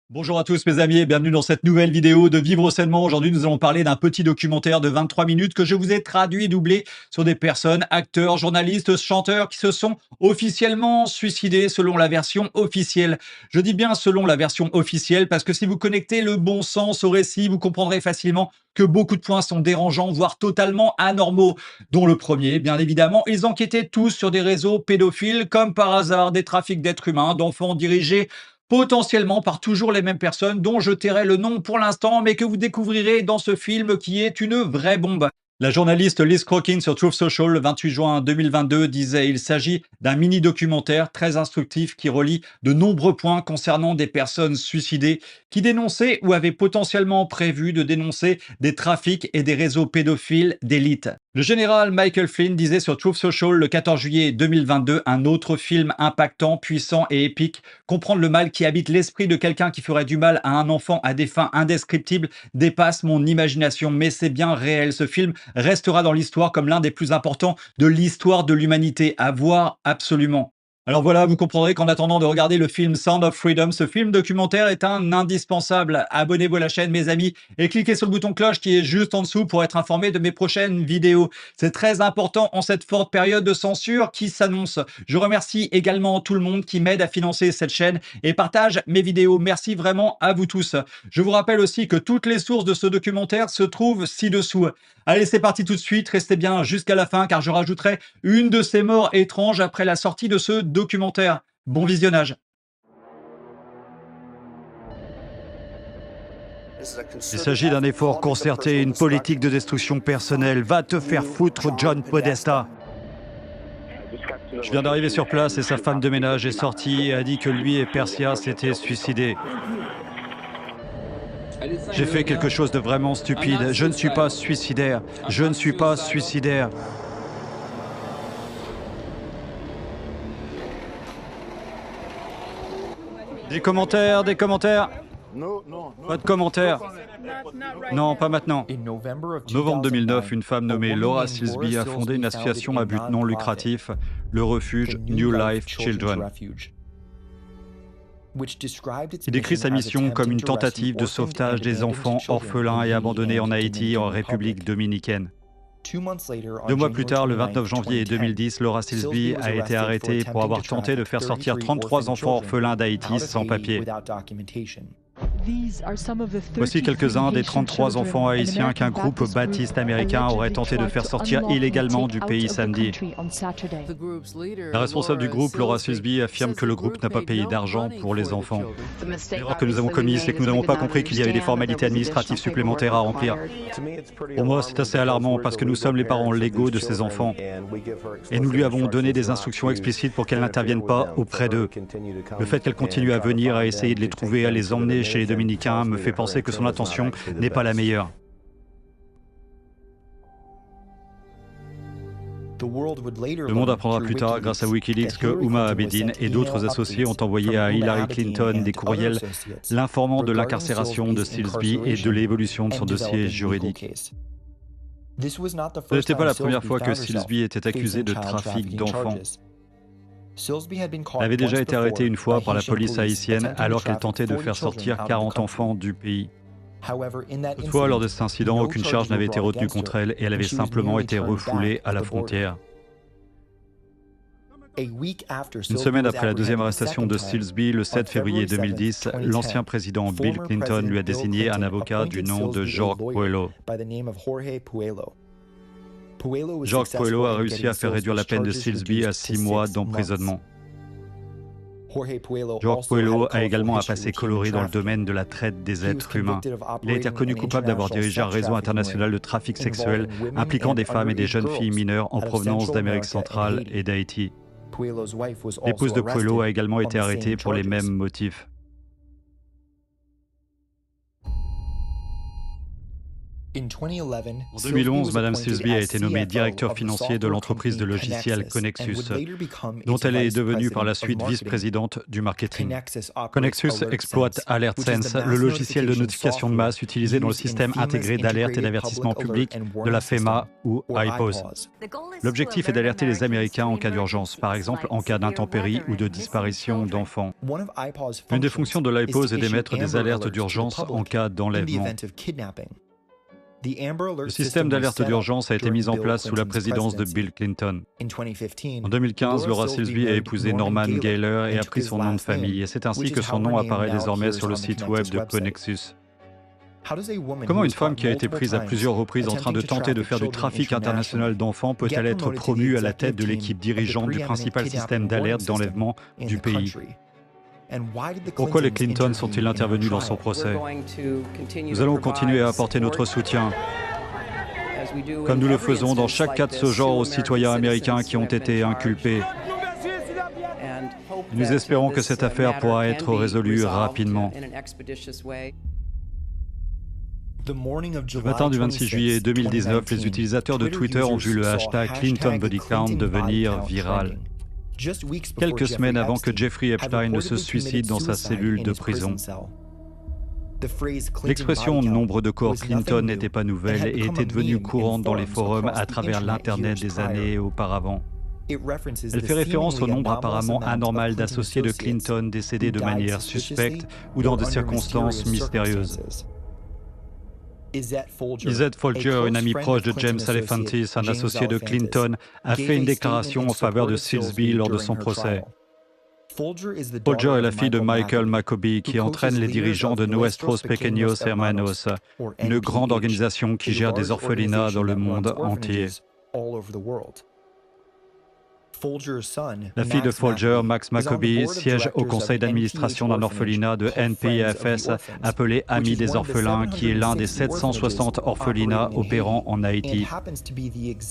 Bonjour à tous mes amis et bienvenue dans cette nouvelle vidéo de Vivre sainement. Aujourd'hui, nous allons parler d'un petit documentaire de 23 minutes que je vous ai traduit et doublé sur des personnes, acteurs, journalistes, chanteurs qui se sont officiellement suicidés selon la version officielle. Je dis bien selon la version officielle parce que si vous connectez le bon sens au récit, vous comprendrez facilement que beaucoup de points sont dérangeants, voire totalement anormaux, dont le premier, bien évidemment, ils enquêtaient tous sur des réseaux pédophiles, comme par hasard des trafics d'êtres humains, d'enfants dirigés potentiellement par toujours les mêmes personnes dont je tairai le nom pour l'instant, mais que vous découvrirez dans ce film qui est une vraie bombe. La journaliste Liz Crokin sur Truth Social le 28 juin 2022 disait: il s'agit d'un mini-documentaire très instructif qui relie de nombreux points concernant des personnes suicidées qui dénonçaient ou avaient potentiellement prévu de dénoncer des trafics et des réseaux pédophiles d'élite. Le général Michael Flynn disait sur Truth Social le 14 juillet 2022: un autre film impactant, puissant et épique. Comprendre le mal qui habite l'esprit de quelqu'un qui ferait du mal à un enfant à des fins indescriptibles dépasse mon imagination, mais c'est bien réel. Ce film restera dans l'histoire comme l'un des plus importants de l'histoire de l'humanité. À voir absolument. Alors voilà, vous comprendrez qu'en attendant de regarder le film Sound of Freedom, ce film documentaire est un indispensable. Abonnez-vous à la chaîne, mes amis, et cliquez sur le bouton cloche qui est juste en dessous pour être informé de mes prochaines vidéos. C'est très important en cette forte période de censure qui s'annonce. Je remercie également tout le monde qui m'aide à financer cette chaîne et partage mes vidéos. Merci vraiment à vous tous. Je vous rappelle aussi que toutes les sources de ce documentaire se trouvent ci-dessous. Allez, c'est parti tout de suite. Restez bien jusqu'à la fin car je rajouterai une de ces morts étranges après la sortie de ce documentaire. Bon visionnage. Il s'agit d'un effort concerté, une politique de destruction personnelle. Va te faire foutre, John Podesta. Je viens d'arriver sur place et sa femme de ménage est sortie et a dit que lui et Persia s'étaient suicidés. J'ai fait quelque chose de vraiment stupide. Je ne suis pas suicidaire. Je ne suis pas suicidaire. Des commentaires, des commentaires. Pas de commentaires. Non, pas maintenant. Novembre 2009, une femme nommée Laura Silsby a fondé une association à but non lucratif, le refuge New Life Children. Il décrit sa mission comme une tentative de sauvetage des enfants orphelins et abandonnés en Haïti et en République dominicaine. 2 mois plus tard, le 29 janvier 2010, Laura Silsby a été arrêtée pour avoir tenté de faire sortir 33 enfants orphelins d'Haïti sans papier. Voici quelques-uns des 33 enfants haïtiens qu'un groupe baptiste américain aurait tenté de faire sortir illégalement du pays samedi. La responsable du groupe, Laura Silsby, affirme que le groupe n'a pas payé d'argent pour les enfants. L'erreur que nous avons commise, c'est que nous n'avons pas compris qu'il y avait des formalités administratives supplémentaires à remplir. Pour moi, c'est assez alarmant parce que nous sommes les parents légaux de ces enfants et nous lui avons donné des instructions explicites pour qu'elle n'intervienne pas auprès d'eux. Le fait qu'elle continue à venir, à essayer de les trouver, à les emmener chez les Dominicains me fait penser que son intention n'est pas la meilleure. Le monde apprendra plus tard, grâce à Wikileaks, que Huma Abedin et d'autres associés ont envoyé à Hillary Clinton des courriels l'informant de l'incarcération de Silsby et de l'évolution de son dossier juridique. Ce n'était pas la première fois que Silsby était accusé de trafic d'enfants. Elle avait déjà été arrêtée une fois par la police haïtienne alors qu'elle tentait de faire sortir 40 enfants du pays. Toutefois, lors de cet incident, aucune charge n'avait été retenue contre elle et elle avait simplement été refoulée à la frontière. Une semaine après la deuxième arrestation de Silsby, le 7 février 2010, l'ancien président Bill Clinton lui a désigné un avocat du nom de Jorge Puello. Jorge Puello a réussi à faire réduire la peine de Silsby à 6 mois d'emprisonnement. Jorge Puello a également un passé coloré dans le domaine de la traite des êtres humains. Il a été reconnu coupable d'avoir dirigé un réseau international de trafic sexuel impliquant des femmes et des jeunes filles mineures en provenance d'Amérique centrale et d'Haïti. L'épouse de Puello a également été arrêtée pour les mêmes motifs. En 2011, Mme Silsby a été nommée directeur financier de l'entreprise de logiciels Connexus, dont elle est devenue par la suite vice-présidente du marketing. Connexus exploite AlertSense, le logiciel de notification de masse utilisé dans le système intégré d'alerte et d'avertissement public de la FEMA ou IPOS. L'objectif est d'alerter les Américains en cas d'urgence, par exemple en cas d'intempéries ou de disparition d'enfants. Une des fonctions de l'IPOS est d'émettre des alertes d'urgence en cas d'enlèvement. Le système d'alerte d'urgence a été mis en place sous la présidence de Bill Clinton. En 2015, Laura Silsby a épousé Norman Gailer et a pris son nom de famille, et c'est ainsi que son nom apparaît désormais sur le site web de Connexus. Comment une femme qui a été prise à plusieurs reprises en train de tenter de faire du trafic international d'enfants peut-elle être promue à la tête de l'équipe dirigeante du principal système d'alerte d'enlèvement du pays ? Pourquoi les Clinton sont-ils intervenus dans son procès? Nous allons continuer à apporter notre soutien, comme nous le faisons dans chaque cas de ce genre aux citoyens américains qui ont été inculpés. Nous espérons que cette affaire pourra être résolue rapidement. Le matin du 26 juillet 2019, les utilisateurs de Twitter ont vu le hashtag ClintonBodyCount devenir viral. Quelques semaines avant que Jeffrey Epstein ne se suicide dans sa cellule de prison. L'expression « nombre de corps Clinton » n'était pas nouvelle et était devenue courante dans les forums à travers l'Internet des années auparavant. Elle fait référence au nombre apparemment anormal d'associés de Clinton décédés de manière suspecte ou dans des circonstances mystérieuses. Izette Folger, une amie proche de James Alefantis, un associé de Clinton, a fait une déclaration en faveur de Silsby lors de son procès. Folger est la fille de Michael McCoby, qui entraîne les dirigeants de Nuestros Pequeños Hermanos, une grande organisation qui gère des orphelinats dans le monde entier. La fille de Folger, Max McCoby, siège au conseil d'administration d'un orphelinat de NPFS appelé Amis des orphelins, qui est l'un des 760 orphelinats opérant en Haïti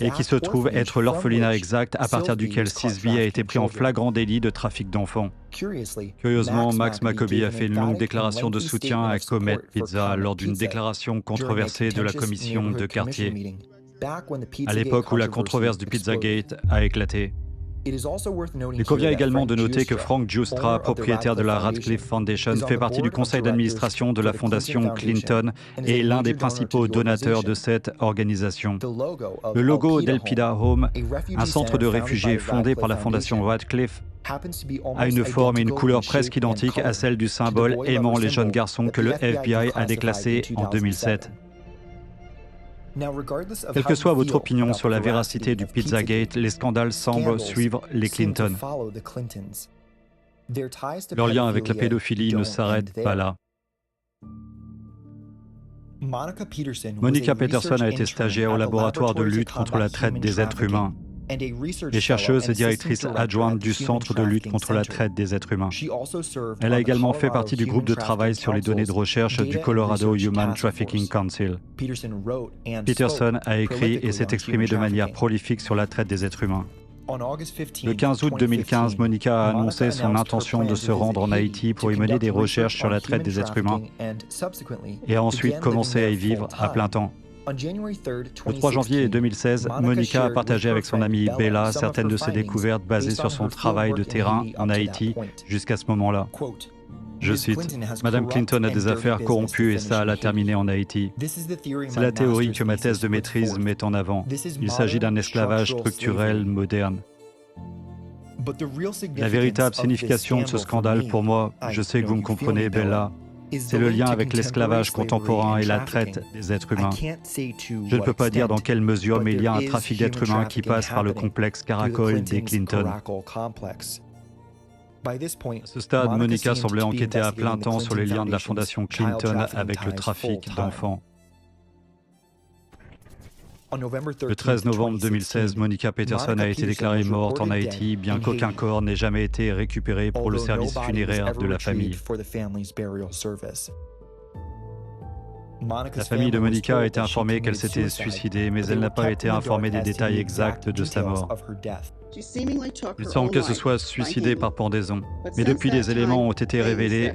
et qui se trouve être l'orphelinat exact à partir duquel Silsby a été pris en flagrant délit de trafic d'enfants. Curieusement, Max McCoby a fait une longue déclaration de soutien à Comet Pizza lors d'une déclaration controversée de la commission de quartier, à l'époque où la controverse du Pizzagate a éclaté. Il convient également de noter que Frank Giustra, propriétaire de la Radcliffe Foundation, fait partie du conseil d'administration de la fondation Clinton et est l'un des principaux donateurs de cette organisation. Le logo d'Elpida Home, un centre de réfugiés fondé par la fondation Radcliffe, a une forme et une couleur presque identiques à celle du symbole aimant les jeunes garçons que le FBI a déclassé en 2007. Quelle que soit votre opinion sur la véracité du Pizzagate, les scandales semblent suivre les Clinton. Leur lien avec la pédophilie ne s'arrête pas là. Monica Peterson a été stagiaire au laboratoire de lutte contre la traite des êtres humains et chercheuse et directrice adjointe du Centre de lutte contre la traite des êtres humains. Elle a également fait partie du groupe de travail sur les données de recherche du Colorado Human Trafficking Council. Peterson a écrit et s'est exprimé de manière prolifique sur la traite des êtres humains. Le 15 août 2015, Monica a annoncé son intention de se rendre en Haïti pour y mener des recherches sur la traite des êtres humains et a ensuite commencé à y vivre à plein temps. Le 3 janvier 2016, Monica a partagé avec son amie Bella certaines de ses découvertes basées sur son travail de terrain en Haïti jusqu'à ce moment-là. Je cite, « Madame Clinton a des affaires corrompues et ça l'a terminé en Haïti. C'est la théorie que ma thèse de maîtrise met en avant. Il s'agit d'un esclavage structurel moderne. La véritable signification de ce scandale pour moi, je sais que vous me comprenez, Bella, c'est le lien avec l'esclavage contemporain et la traite des êtres humains. Je ne peux pas dire dans quelle mesure, mais il y a un trafic d'êtres humains qui passe par le complexe Caracol des Clinton. À ce stade, Monica semblait enquêter à plein temps sur les liens de la fondation Clinton avec le trafic d'enfants. Le 13 novembre 2016, Monica Peterson a été déclarée morte en Haïti, bien qu'aucun corps n'ait jamais été récupéré pour le service funéraire de la famille. La famille de Monica a été informée qu'elle s'était suicidée, mais elle n'a pas été informée des détails exacts de sa mort. Il semble qu'elle se soit suicidée par pendaison, mais depuis des éléments ont été révélés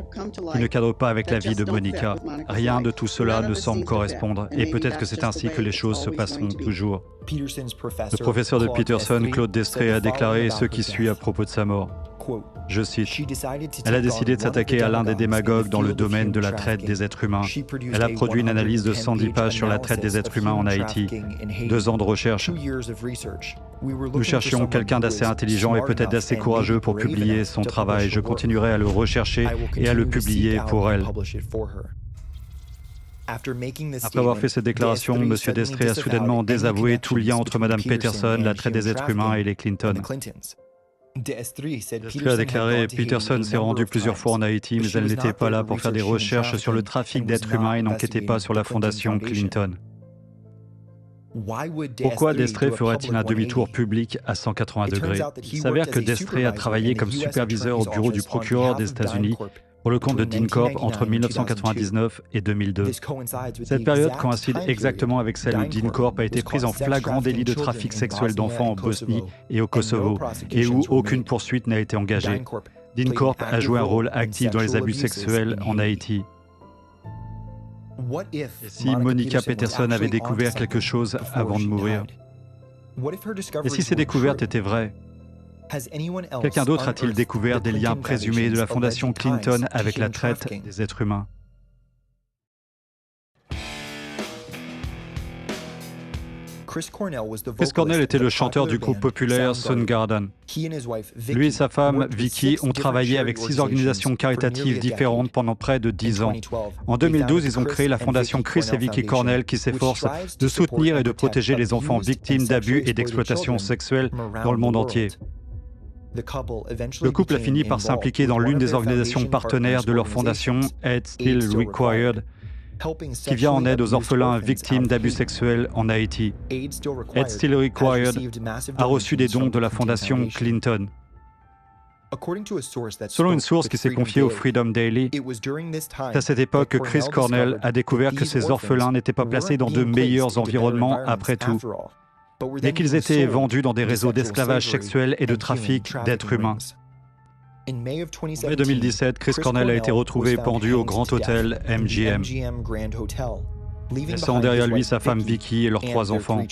qui ne cadrent pas avec la vie de Monica. Rien de tout cela ne semble correspondre, et peut-être que c'est ainsi que les choses se passeront toujours. Le professeur de Peterson, Claude Destré, a déclaré ce qui suit à propos de sa mort. Je cite, « Elle a décidé de s'attaquer à l'un des démagogues dans le domaine de la traite des êtres humains. Elle a produit une analyse de 110 pages sur la traite des êtres humains en Haïti. 2 ans de recherche. Nous cherchions quelqu'un d'assez intelligent et peut-être d'assez courageux pour publier son travail. Je continuerai à le rechercher et à le publier pour elle. » Après avoir fait cette déclaration, M. Destré a soudainement désavoué tout lien entre Mme Peterson, la traite des êtres humains et les Clinton. Destré a déclaré « Peterson s'est rendue plusieurs fois en Haïti, mais elle n'était pas là pour faire des recherches sur le trafic d'êtres humains et n'enquêtait pas sur la fondation Clinton. » Pourquoi Destré ferait-il un demi-tour public à 180 degrés? Il s'avère que Destré a travaillé comme superviseur au bureau du procureur des États-Unis pour le compte de DynCorp entre 1999 et 2002. Cette période coïncide exactement avec celle où DynCorp a été prise en flagrant délit de trafic sexuel d'enfants en Bosnie et au Kosovo, et où aucune poursuite n'a été engagée. DynCorp a joué un rôle actif dans les abus sexuels en Haïti. Et si Monica Peterson avait découvert quelque chose avant de mourir? Et si ces découvertes étaient vraies? Quelqu'un d'autre a-t-il découvert des liens présumés de la fondation Clinton avec la traite des êtres humains? Chris Cornell était le chanteur du groupe populaire Soundgarden. Lui et sa femme, Vicky, ont travaillé avec 6 organisations caritatives différentes pendant près de 10 ans. En 2012, ils ont créé la fondation Chris et Vicky Cornell qui s'efforce de soutenir et de protéger les enfants victimes d'abus et d'exploitation sexuelle dans le monde entier. Le couple a fini par s'impliquer dans l'une des organisations partenaires de leur fondation, Aid Still Required, qui vient en aide aux orphelins victimes d'abus sexuels en Haïti. Aid Still Required a reçu des dons de la fondation Clinton. Selon une source qui s'est confiée au Freedom Daily, c'est à cette époque que Chris Cornell a découvert que ces orphelins n'étaient pas placés dans de meilleurs environnements après tout, mais qu'ils étaient vendus dans des réseaux d'esclavage sexuel et de trafic d'êtres humains. En mai 2017, Chris Cornell a été retrouvé pendu au Grand Hôtel MGM, laissant derrière lui sa femme Vicky et leurs 3 enfants.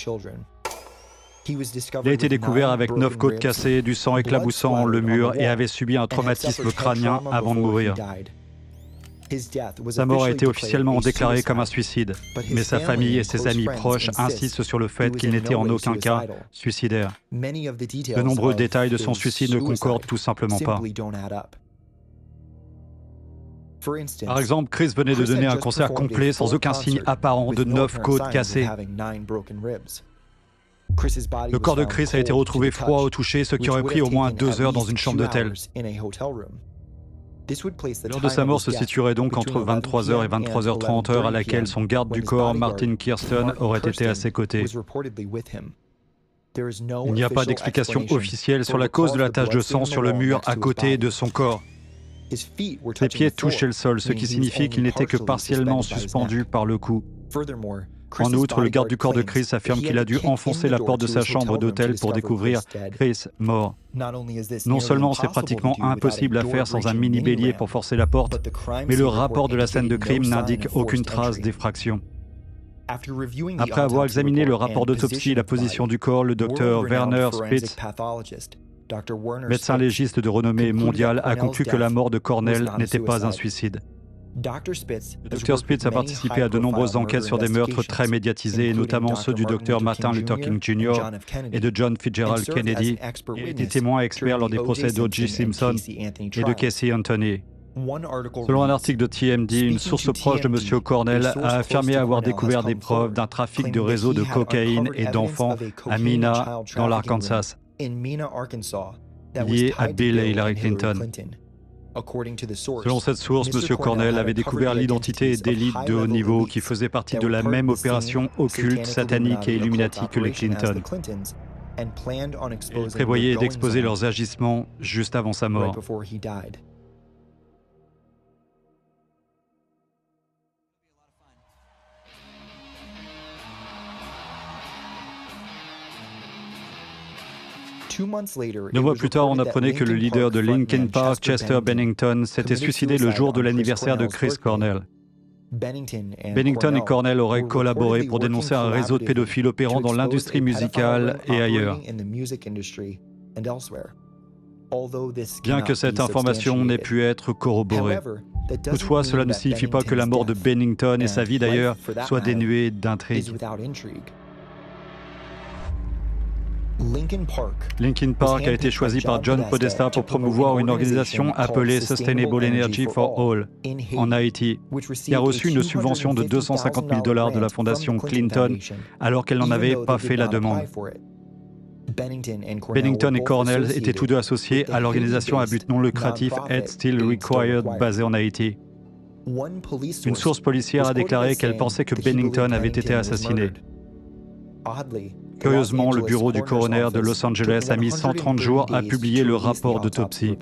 Il a été découvert avec 9 côtes cassées, du sang éclaboussant le mur et avait subi un traumatisme crânien avant de mourir. Sa mort a été officiellement déclarée comme un suicide, mais sa famille et ses amis proches insistent sur le fait qu'il n'était en aucun cas suicidaire. De nombreux détails de son suicide ne concordent tout simplement pas. Par exemple, Chris venait de donner un concert complet sans aucun signe apparent de 9 côtes cassées. Le corps de Chris a été retrouvé froid au toucher, ce qui aurait pris au moins 2 heures dans une chambre d'hôtel. L'heure de sa mort se situerait donc entre 23h et 23h30, heure à laquelle son garde du corps, Martin Kirsten, aurait été à ses côtés. Il n'y a pas d'explication officielle sur la cause de la tache de sang sur le mur à côté de son corps. Ses pieds touchaient le sol, ce qui signifie qu'il n'était que partiellement suspendu par le cou. En outre, le garde du corps de Chris affirme qu'il a dû enfoncer la porte de sa chambre d'hôtel pour découvrir Chris mort. Non seulement c'est pratiquement impossible à faire sans un mini-bélier pour forcer la porte, mais le rapport de la scène de crime n'indique aucune trace d'effraction. Après avoir examiné le rapport d'autopsie et la position du corps, le docteur Werner Spitz, médecin légiste de renommée mondiale, a conclu que la mort de Cornell n'était pas un suicide. Le Dr Spitz a participé à de nombreuses enquêtes sur des meurtres très médiatisés, notamment ceux du Dr Martin Luther King Jr. et de John Fitzgerald Kennedy, et était témoin expert lors des procès d'O.J. Simpson et de Casey Anthony. Selon un article de TMD, une source proche de M. Cornell a affirmé avoir découvert des preuves d'un trafic de réseau de cocaïne et d'enfants à Mena, dans l'Arkansas, lié à Bill et Hillary Clinton. Selon cette source, M. Cornell avait découvert l'identité d'élite de haut niveau qui faisait partie de la même opération occulte, satanique et illuminati que les Clinton. Il prévoyait d'exposer leurs agissements juste avant sa mort. 2 mois plus tard, on apprenait que le leader de Linkin Park, Chester Bennington, s'était suicidé le jour de l'anniversaire de Chris Cornell. Bennington et Cornell auraient collaboré pour dénoncer un réseau de pédophiles opérant dans l'industrie musicale et ailleurs. Bien que cette information n'ait pu être corroborée. Toutefois, cela ne signifie pas que la mort de Bennington et sa vie d'ailleurs soient dénuées d'intrigue. Linkin Park a été choisi par John Podesta pour promouvoir une organisation appelée Sustainable Energy for All en Haïti, qui a reçu une subvention de $250 000 de la fondation Clinton alors qu'elle n'en avait pas fait la demande. Bennington et Cornell étaient tous deux associés à l'organisation à but non lucratif Aid Still Required basée en Haïti. Une source policière a déclaré qu'elle pensait que Bennington avait été assassiné. Curieusement, le bureau du coroner de Los Angeles a mis 130 jours à publier le rapport d'autopsie.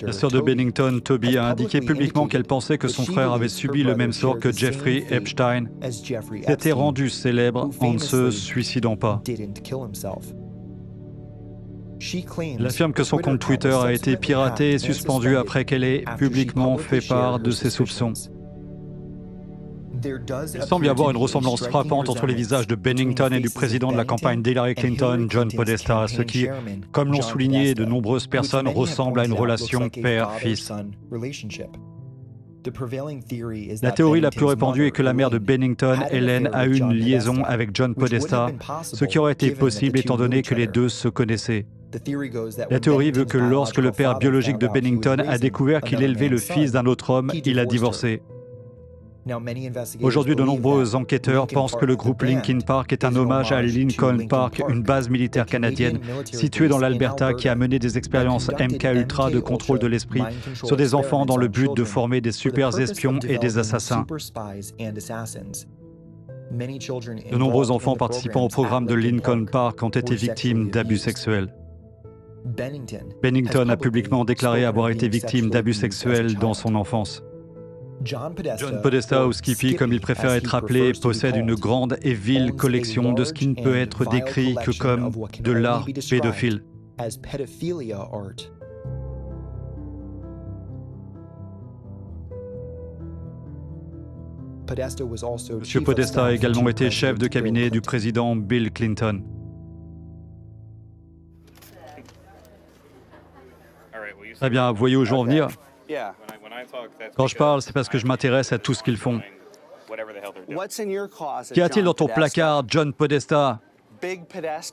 La sœur de Bennington, Toby, a indiqué publiquement qu'elle pensait que son frère avait subi le même sort que Jeffrey Epstein, s'était rendu célèbre en ne se suicidant pas. Elle affirme que son compte Twitter a été piraté et suspendu après qu'elle ait publiquement fait part de ses soupçons. Il semble y avoir une ressemblance frappante entre les visages de Bennington et du président de la campagne d'Hillary Clinton, John Podesta, ce qui, comme l'ont souligné de nombreuses personnes, ressemble à une relation père-fils. La théorie la plus répandue est que la mère de Bennington, Helen, a eu une liaison avec John Podesta, ce qui aurait été possible étant donné que les deux se connaissaient. La théorie veut que lorsque le père biologique de Bennington a découvert qu'il élevait le fils d'un autre homme, il a divorcé. Aujourd'hui, de nombreux enquêteurs pensent que le groupe Linkin Park est un hommage à Lincoln Park, une base militaire canadienne située dans l'Alberta qui a mené des expériences MK-Ultra de contrôle de l'esprit sur des enfants dans le but de former des super espions et des assassins. De nombreux enfants participant au programme de Lincoln Park ont été victimes d'abus sexuels. Bennington a publiquement déclaré avoir été victime d'abus sexuels dans son enfance. John Podesta, ou Skippy comme il préfère être appelé, possède une grande et vile collection de ce qui ne peut être décrit que comme de l'art pédophile. M. Podesta a également été chef de cabinet du président Bill Clinton. Très bien, vous voyez où je veux en venir ? Quand je parle, c'est parce que je m'intéresse à tout ce qu'ils font. Qu'y a-t-il dans ton placard, John Podesta?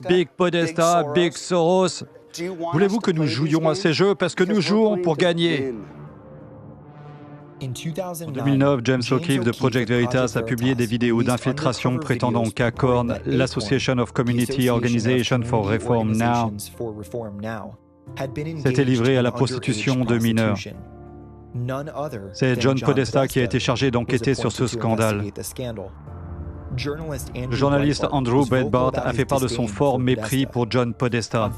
Big Podesta, Big Soros. Voulez-vous que nous jouions à ces jeux? Parce que nous jouons pour gagner. En 2009, James O'Keefe de Project Veritas a publié des vidéos d'infiltration prétendant qu'ACORN, l'Association of Community Organization for Reform Now, s'était livré à la prostitution de mineurs. C'est John Podesta qui a été chargé d'enquêter sur ce scandale. Le journaliste Andrew Breitbart a fait part de son fort mépris pour John Podesta.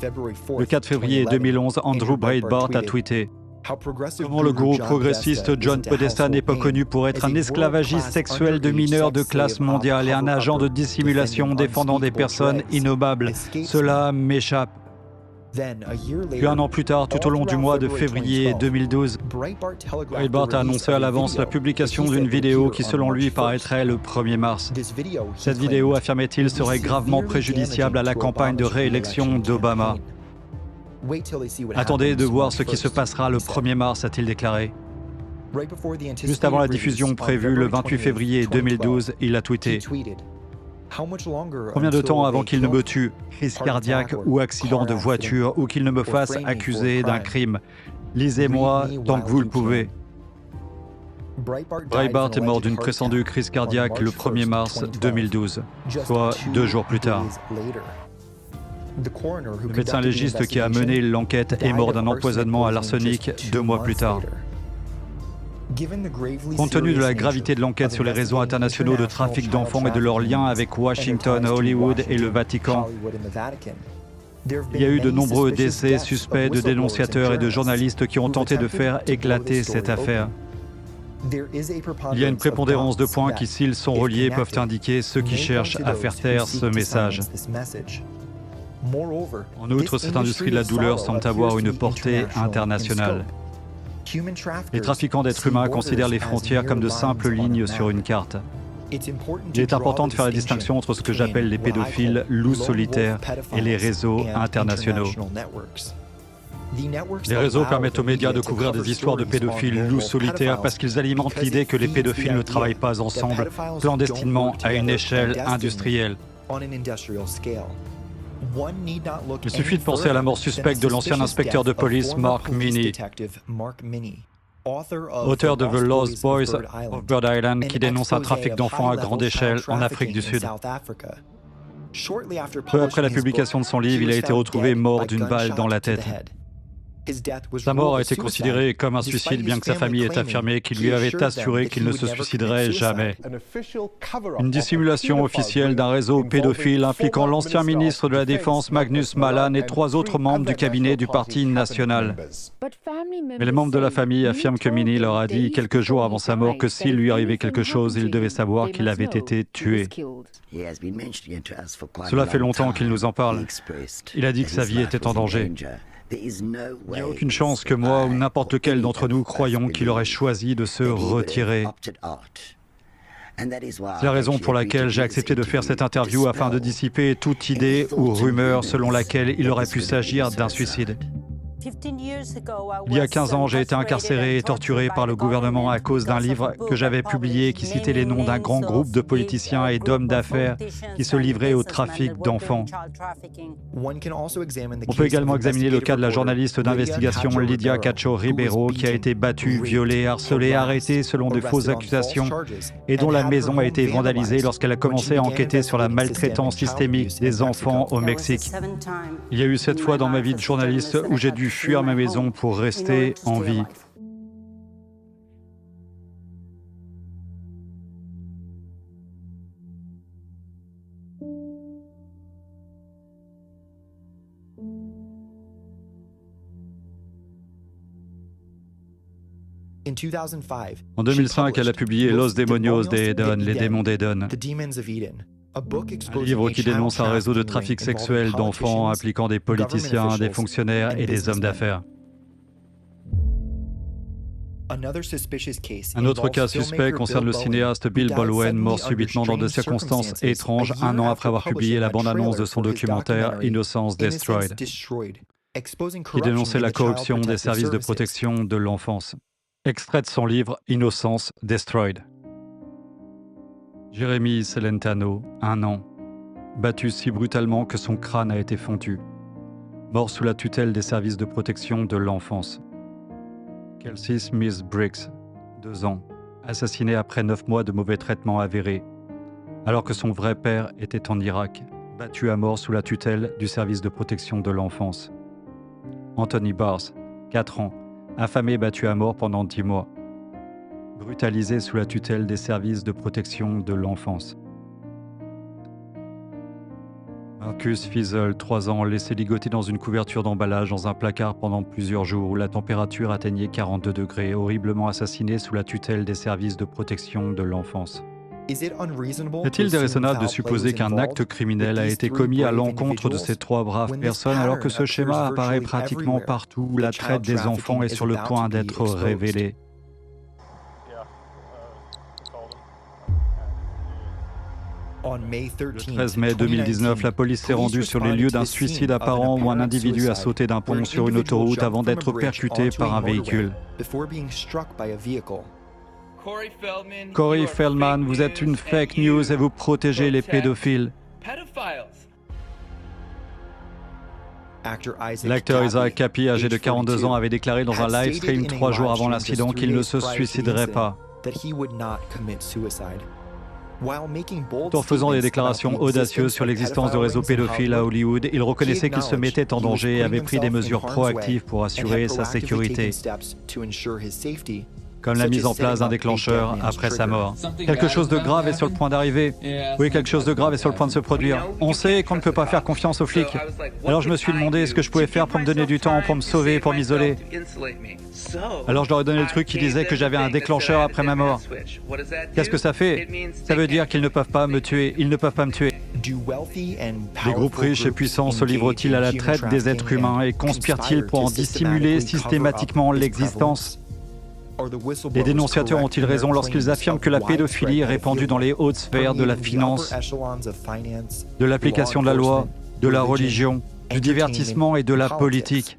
Le 4 février 2011, Andrew Breitbart a tweeté « Comment le gourou progressiste John Podesta n'est pas connu pour être un esclavagiste sexuel de mineurs de classe mondiale et un agent de dissimulation défendant des personnes innommables. Cela m'échappe. » Puis un an plus tard, tout au long du mois de février 2012, Breitbart a annoncé à l'avance la publication d'une vidéo qui, selon lui, paraîtrait le 1er mars. Cette vidéo, affirmait-il, serait gravement préjudiciable à la campagne de réélection d'Obama. Attendez de voir ce qui se passera le 1er mars, a-t-il déclaré. Juste avant la diffusion prévue le 28 février 2012, il a tweeté « Combien de temps avant qu'il ne me tue, crise cardiaque ou accident de voiture, ou qu'il ne me fasse accuser d'un crime? Lisez-moi tant que vous le pouvez. » Breitbart est mort d'une prétendue crise cardiaque le 1er mars 2012, soit 2 jours plus tard. Le médecin légiste qui a mené l'enquête est mort d'un empoisonnement à l'arsenic 2 mois plus tard. Compte tenu de la gravité de l'enquête sur les réseaux internationaux de trafic d'enfants et de leurs liens avec Washington, Hollywood et le Vatican, il y a eu de nombreux décès suspects de dénonciateurs et de journalistes qui ont tenté de faire éclater cette affaire. Il y a une prépondérance de points qui, s'ils sont reliés, peuvent indiquer ceux qui cherchent à faire taire ce message. En outre, cette industrie de la douleur semble avoir une portée internationale. Les trafiquants d'êtres humains considèrent les frontières comme de simples lignes sur une carte. Il est important de faire la distinction entre ce que j'appelle les pédophiles loups solitaires et les réseaux internationaux. Les réseaux permettent aux médias de couvrir des histoires de pédophiles loups solitaires parce qu'ils alimentent l'idée que les pédophiles ne travaillent pas ensemble, clandestinement, à une échelle industrielle. Il suffit de penser à la mort suspecte de l'ancien inspecteur de police Mark Minnie, auteur de The Lost Boys of Bird Island, qui dénonce un trafic d'enfants à grande échelle en Afrique du Sud. Peu après la publication de son livre, il a été retrouvé mort d'une balle dans la tête. Sa mort a été considérée comme un suicide, bien que sa famille ait affirmé qu'il lui avait assuré qu'il ne se suiciderait jamais. Une dissimulation officielle d'un réseau pédophile impliquant l'ancien ministre de la Défense Magnus Malan et 3 autres membres du cabinet du Parti national. Mais les membres de la famille affirment que Minnie leur a dit quelques jours avant sa mort que s'il lui arrivait quelque chose, il devait savoir qu'il avait été tué. Cela fait longtemps qu'il nous en parle. Il a dit que sa vie était en danger. Il n'y a aucune chance que moi ou n'importe lequel d'entre nous croyions qu'il aurait choisi de se retirer. C'est la raison pour laquelle j'ai accepté de faire cette interview afin de dissiper toute idée ou rumeur selon laquelle il aurait pu s'agir d'un suicide. Il y a 15 ans, j'ai été incarcéré et torturé par le gouvernement à cause d'un livre que j'avais publié qui citait les noms d'un grand groupe de politiciens et d'hommes d'affaires qui se livraient au trafic d'enfants. On peut également examiner le cas de la journaliste d'investigation Lydia Cacho Ribeiro qui a été battue, violée, harcelée, arrêtée selon de fausses accusations et dont la maison a été vandalisée lorsqu'elle a commencé à enquêter sur la maltraitance systémique des enfants au Mexique. Il y a eu 7 fois dans ma vie de journaliste où j'ai dû fuir ma maison pour rester en vie. En 2005, elle a publié Los Demonios de Eden, les démons d'Eden. Un livre qui dénonce un réseau de trafic sexuel d'enfants impliquant des politiciens, des fonctionnaires et des hommes d'affaires. Un autre cas suspect concerne le cinéaste Bill Baldwin, mort subitement dans des circonstances étranges 1 an après avoir publié la bande-annonce de son documentaire Innocence Destroyed, qui dénonçait la corruption des services de protection de l'enfance. Extrait de son livre Innocence Destroyed. Jeremy Celentano, 1 an, battu si brutalement que son crâne a été fondu, mort sous la tutelle des services de protection de l'enfance. Kelsey Smith Briggs, 2 ans, assassiné après 9 mois de mauvais traitements avérés, alors que son vrai père était en Irak, battu à mort sous la tutelle du service de protection de l'enfance. Anthony Bars, 4 ans, affamé et battu à mort pendant 10 mois. Brutalisé sous la tutelle des services de protection de l'enfance. Marcus Fiesel, 3 ans, laissé ligoté dans une couverture d'emballage dans un placard pendant plusieurs jours où la température atteignait 42 degrés, horriblement assassiné sous la tutelle des services de protection de l'enfance. Est-il déraisonnable de supposer qu'un acte criminel a été commis à l'encontre de ces 3 braves personnes alors que ce schéma apparaît pratiquement partout où la traite des enfants est sur le point d'être révélée? Le 13 mai 2019, la police s'est rendue sur les lieux d'un suicide apparent où un individu a sauté d'un pont sur une autoroute avant d'être percuté par un véhicule. Corey Feldman, vous êtes une fake news et vous protégez les pédophiles. L'acteur Isaac Cappy, âgé de 42 ans, avait déclaré dans un live stream 3 jours avant l'incident qu'il ne se suiciderait pas. Tout en faisant des déclarations audacieuses sur l'existence de réseaux pédophiles à Hollywood, il reconnaissait qu'il se mettait en danger et avait pris des mesures proactives pour assurer sa sécurité, comme la mise en place d'un déclencheur après sa mort. Quelque chose de grave est sur le point d'arriver. Oui, quelque chose de grave est sur le point de se produire. On sait qu'on ne peut pas faire confiance aux flics. Alors je me suis demandé ce que je pouvais faire pour me donner du temps, pour me sauver, pour m'isoler. Alors je leur ai donné le truc qui disait que j'avais un déclencheur après ma mort. Qu'est-ce que ça fait? Ça veut dire qu'ils ne peuvent pas me tuer. Ils ne peuvent pas me tuer. Les groupes riches et puissants se livrent-ils à la traite des êtres humains et conspirent-ils pour en dissimuler systématiquement l'existence? Les dénonciateurs ont-ils raison lorsqu'ils affirment que la pédophilie est répandue dans les hautes sphères de la finance, de l'application de la loi, de la religion, du divertissement et de la politique?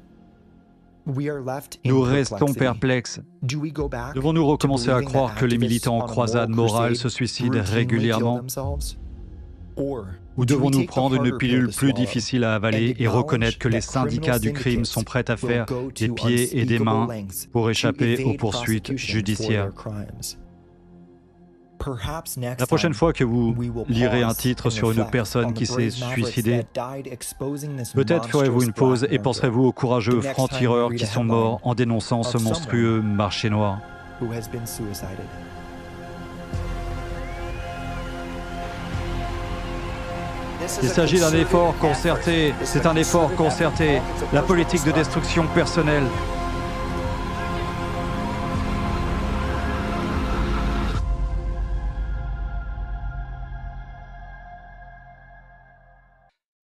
Nous restons perplexes. Devons-nous recommencer à croire que les militants en croisade morale se suicident régulièrement? Ou devons-nous prendre une pilule plus difficile à avaler et reconnaître que les syndicats du crime sont prêts à faire des pieds et des mains pour échapper aux poursuites judiciaires? La prochaine fois que vous lirez un titre sur une personne qui s'est suicidée, peut-être ferez-vous une pause et penserez-vous aux courageux francs-tireurs qui sont morts en dénonçant ce monstrueux marché noir. Il s'agit d'un effort concerté, c'est un effort concerté, la politique de destruction personnelle.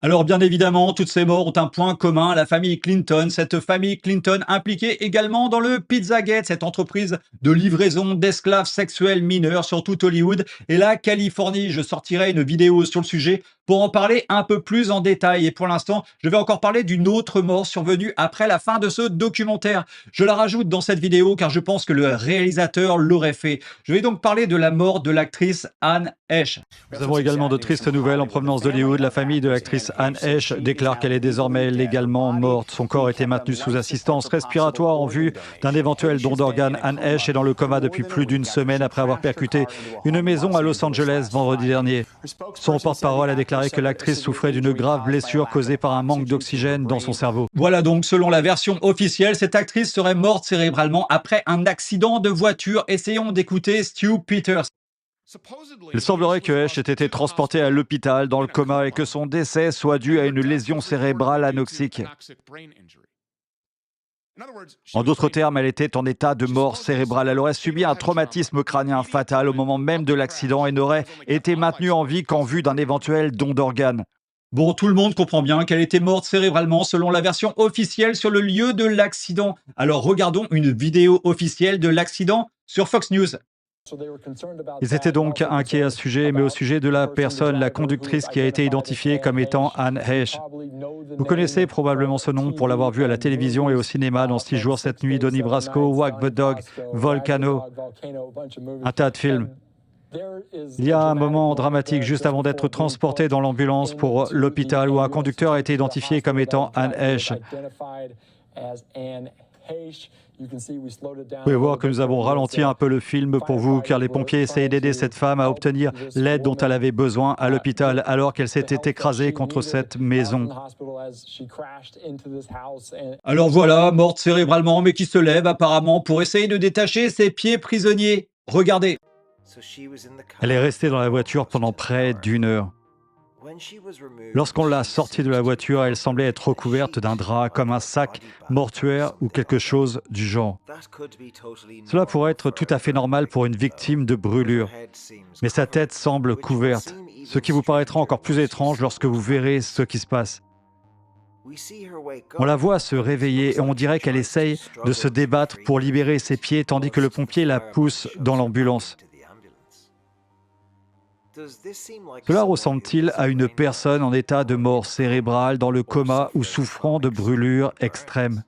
Alors bien évidemment, toutes ces morts ont un point commun, la famille Clinton. Cette famille Clinton impliquée également dans le Pizzagate, cette entreprise de livraison d'esclaves sexuels mineurs sur tout Hollywood et la Californie. Je sortirai une vidéo sur le sujet pour en parler un peu plus en détail. Et pour l'instant, je vais encore parler d'une autre mort survenue après la fin de ce documentaire. Je la rajoute dans cette vidéo car je pense que le réalisateur l'aurait fait. Je vais donc parler de la mort de l'actrice Anne Heche. Nous avons également de tristes nouvelles en provenance d'Hollywood. La famille de l'actrice Anne Heche déclare qu'elle est désormais légalement morte. Son corps était maintenu sous assistance respiratoire en vue d'un éventuel don d'organes. Anne Heche est dans le coma depuis plus d'une semaine après avoir percuté une maison à Los Angeles vendredi dernier. Son porte-parole a déclaré que l'actrice souffrait d'une grave blessure causée par un manque d'oxygène dans son cerveau. Voilà donc, selon la version officielle, cette actrice serait morte cérébralement après un accident de voiture. Essayons d'écouter Stu Peters. Il semblerait que Heche ait été transportée à l'hôpital dans le coma et que son décès soit dû à une lésion cérébrale anoxique. En d'autres termes, elle était en état de mort cérébrale. Elle aurait subi un traumatisme crânien fatal au moment même de l'accident et n'aurait été maintenue en vie qu'en vue d'un éventuel don d'organes. Bon, tout le monde comprend bien qu'elle était morte cérébralement selon la version officielle sur le lieu de l'accident. Alors regardons une vidéo officielle de l'accident sur Fox News. Ils étaient donc inquiets à ce sujet, mais au sujet de la personne, la conductrice qui a été identifiée comme étant Anne Heche. Vous connaissez probablement ce nom pour l'avoir vu à la télévision et au cinéma dans 6 jours, 7 nuits, Donnie Brasco, Wag the Dog, Volcano, un tas de films. Il y a un moment dramatique juste avant d'être transporté dans l'ambulance pour l'hôpital où un conducteur a été identifié comme étant Anne Heche. Vous pouvez voir que nous avons ralenti un peu le film pour vous, car les pompiers essayaient d'aider cette femme à obtenir l'aide dont elle avait besoin à l'hôpital alors qu'elle s'était écrasée contre cette maison. Alors voilà, morte cérébralement mais qui se lève apparemment pour essayer de détacher ses pieds prisonniers. Regardez. Elle est restée dans la voiture pendant près d'1 heure. Lorsqu'on l'a sortie de la voiture, elle semblait être recouverte d'un drap, comme un sac mortuaire ou quelque chose du genre. Cela pourrait être tout à fait normal pour une victime de brûlure, mais sa tête semble couverte, ce qui vous paraîtra encore plus étrange lorsque vous verrez ce qui se passe. On la voit se réveiller et on dirait qu'elle essaye de se débattre pour libérer ses pieds tandis que le pompier la pousse dans l'ambulance. Cela ressemble-t-il à une personne en état de mort cérébrale dans le coma ou souffrant de brûlures extrêmes?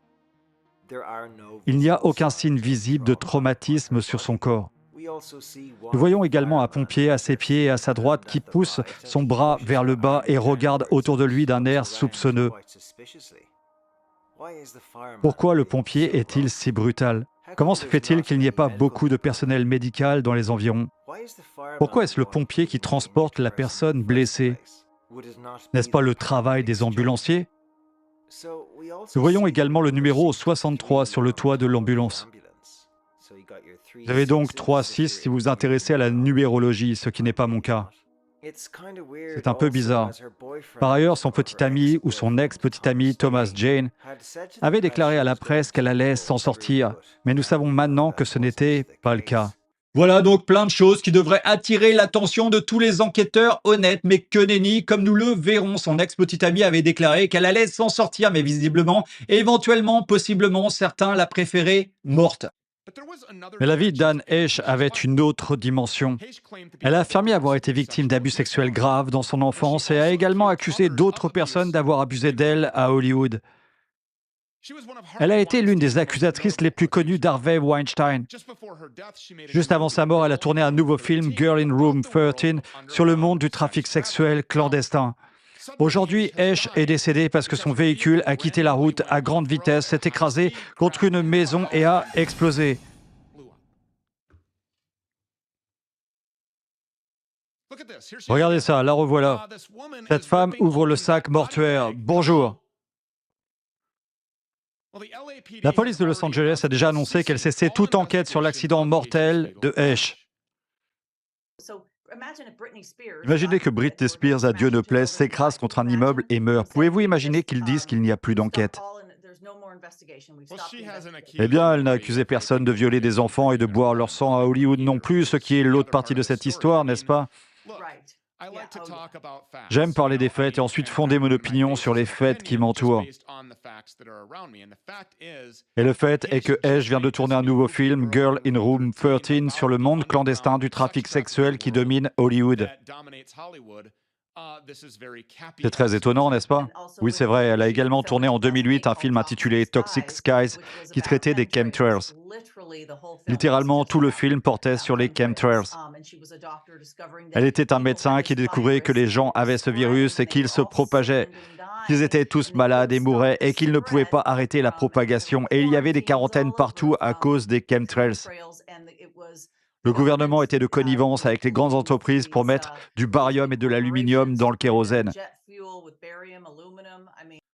Il n'y a aucun signe visible de traumatisme sur son corps. Nous voyons également un pompier à ses pieds et à sa droite qui pousse son bras vers le bas et regarde autour de lui d'un air soupçonneux. Pourquoi le pompier est-il si brutal? Comment se fait-il qu'il n'y ait pas beaucoup de personnel médical dans les environs? Pourquoi est-ce le pompier qui transporte la personne blessée? N'est-ce pas le travail des ambulanciers? Nous voyons également le numéro 63 sur le toit de l'ambulance. Vous avez donc 3-6 si vous vous intéressez à la numérologie, ce qui n'est pas mon cas. C'est un peu bizarre. Par ailleurs, son petit ami ou son ex-petit ami Thomas Jane avait déclaré à la presse qu'elle allait s'en sortir, mais nous savons maintenant que ce n'était pas le cas. Voilà donc plein de choses qui devraient attirer l'attention de tous les enquêteurs honnêtes, mais que nenni, comme nous le verrons, son ex-petite amie avait déclaré qu'elle allait s'en sortir, mais visiblement, éventuellement, possiblement, certains la préféraient morte. Mais la vie d'Anne Heche avait une autre dimension. Elle a affirmé avoir été victime d'abus sexuels graves dans son enfance et a également accusé d'autres personnes d'avoir abusé d'elle à Hollywood. Elle a été l'une des accusatrices les plus connues d'Harvey Weinstein. Juste avant sa mort, elle a tourné un nouveau film, Girl in Room 13, sur le monde du trafic sexuel clandestin. Aujourd'hui, Heche est décédée parce que son véhicule a quitté la route à grande vitesse, s'est écrasé contre une maison et a explosé. Regardez ça, la revoilà. Cette femme ouvre le sac mortuaire. Bonjour. La police de Los Angeles a déjà annoncé qu'elle cessait toute enquête sur l'accident mortel de Heche. Imaginez que Britney Spears, à Dieu ne plaise, s'écrase contre un immeuble et meurt. Pouvez-vous imaginer qu'ils disent qu'il n'y a plus d'enquête? Eh bien, elle n'a accusé personne de violer des enfants et de boire leur sang à Hollywood non plus, ce qui est l'autre partie de cette histoire, n'est-ce pas? J'aime parler des faits et ensuite fonder mon opinion sur les faits qui m'entourent. Et le fait est que Heche vient de tourner un nouveau film, Girl in Room 13, sur le monde clandestin du trafic sexuel qui domine Hollywood. C'est très étonnant, n'est-ce pas? Oui, c'est vrai, elle a également tourné en 2008 un film intitulé Toxic Skies qui traitait des chemtrails. Littéralement, tout le film portait sur les chemtrails. Elle était un médecin qui découvrait que les gens avaient ce virus et qu'il se propageait, qu'ils étaient tous malades et mouraient et qu'ils ne pouvaient pas arrêter la propagation. Et il y avait des quarantaines partout à cause des chemtrails. Le gouvernement était de connivence avec les grandes entreprises pour mettre du barium et de l'aluminium dans le kérosène.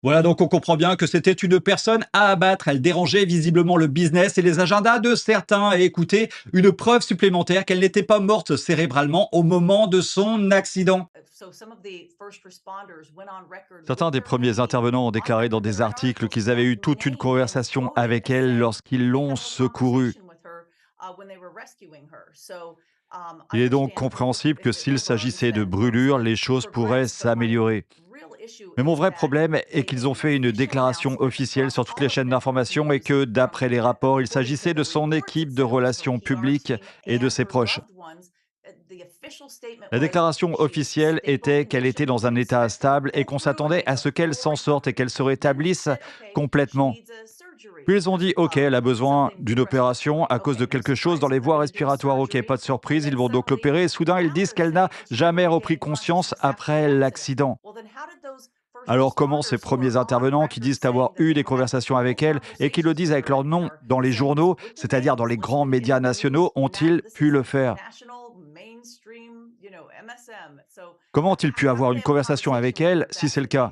Voilà, donc on comprend bien que c'était une personne à abattre. Elle dérangeait visiblement le business et les agendas de certains. Et écoutez, une preuve supplémentaire qu'elle n'était pas morte cérébralement au moment de son accident. Certains des premiers intervenants ont déclaré dans des articles qu'ils avaient eu toute une conversation avec elle lorsqu'ils l'ont secourue. Il est donc compréhensible que s'il s'agissait de brûlures, les choses pourraient s'améliorer. Mais mon vrai problème est qu'ils ont fait une déclaration officielle sur toutes les chaînes d'information et que, d'après les rapports, il s'agissait de son équipe de relations publiques et de ses proches. La déclaration officielle était qu'elle était dans un état stable et qu'on s'attendait à ce qu'elle s'en sorte et qu'elle se rétablisse complètement. Puis ils ont dit, OK, elle a besoin d'une opération à cause de quelque chose dans les voies respiratoires. OK, pas de surprise, ils vont donc l'opérer. Et soudain, ils disent qu'elle n'a jamais repris conscience après l'accident. Alors comment ces premiers intervenants qui disent avoir eu des conversations avec elle et qui le disent avec leur nom dans les journaux, c'est-à-dire dans les grands médias nationaux, ont-ils pu le faire? Comment ont-ils pu avoir une conversation avec elle si c'est le cas?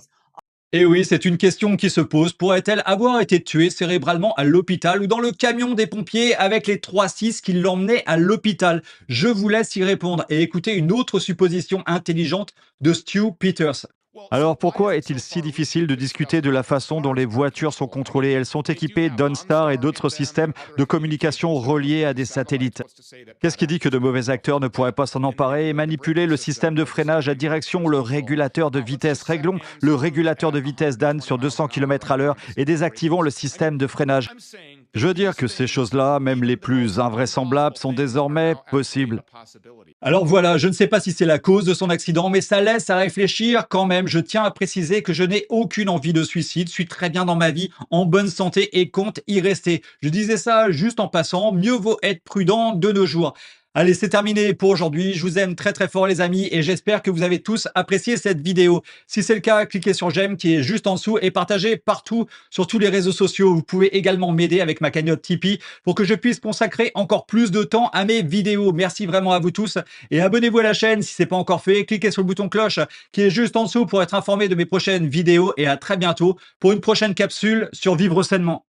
Et oui, c'est une question qui se pose. Pourrait-elle avoir été tuée cérébralement à l'hôpital ou dans le camion des pompiers avec les 3-6 qui l'emmenaient à l'hôpital? Je vous laisse y répondre et écouter une autre supposition intelligente de Stu Peters. Alors pourquoi est-il si difficile de discuter de la façon dont les voitures sont contrôlées? Elles sont équipées d'OnStar et d'autres systèmes de communication reliés à des satellites. Qu'est-ce qui dit que de mauvais acteurs ne pourraient pas s'en emparer et manipuler le système de freinage à direction ou le régulateur de vitesse? Réglons le régulateur de vitesse d'Anne sur 200 km/h et désactivons le système de freinage. Je veux dire que ces choses-là, même les plus invraisemblables, sont désormais possibles. Alors voilà, je ne sais pas si c'est la cause de son accident, mais ça laisse à réfléchir quand même. Je tiens à préciser que je n'ai aucune envie de suicide, suis très bien dans ma vie, en bonne santé et compte y rester. Je disais ça juste en passant, mieux vaut être prudent de nos jours. Allez, c'est terminé pour aujourd'hui. Je vous aime très très fort les amis et j'espère que vous avez tous apprécié cette vidéo. Si c'est le cas, cliquez sur j'aime qui est juste en dessous et partagez partout sur tous les réseaux sociaux. Vous pouvez également m'aider avec ma cagnotte Tipeee pour que je puisse consacrer encore plus de temps à mes vidéos. Merci vraiment à vous tous et abonnez-vous à la chaîne si ce n'est pas encore fait. Cliquez sur le bouton cloche qui est juste en dessous pour être informé de mes prochaines vidéos et à très bientôt pour une prochaine capsule sur Vivre Sainement.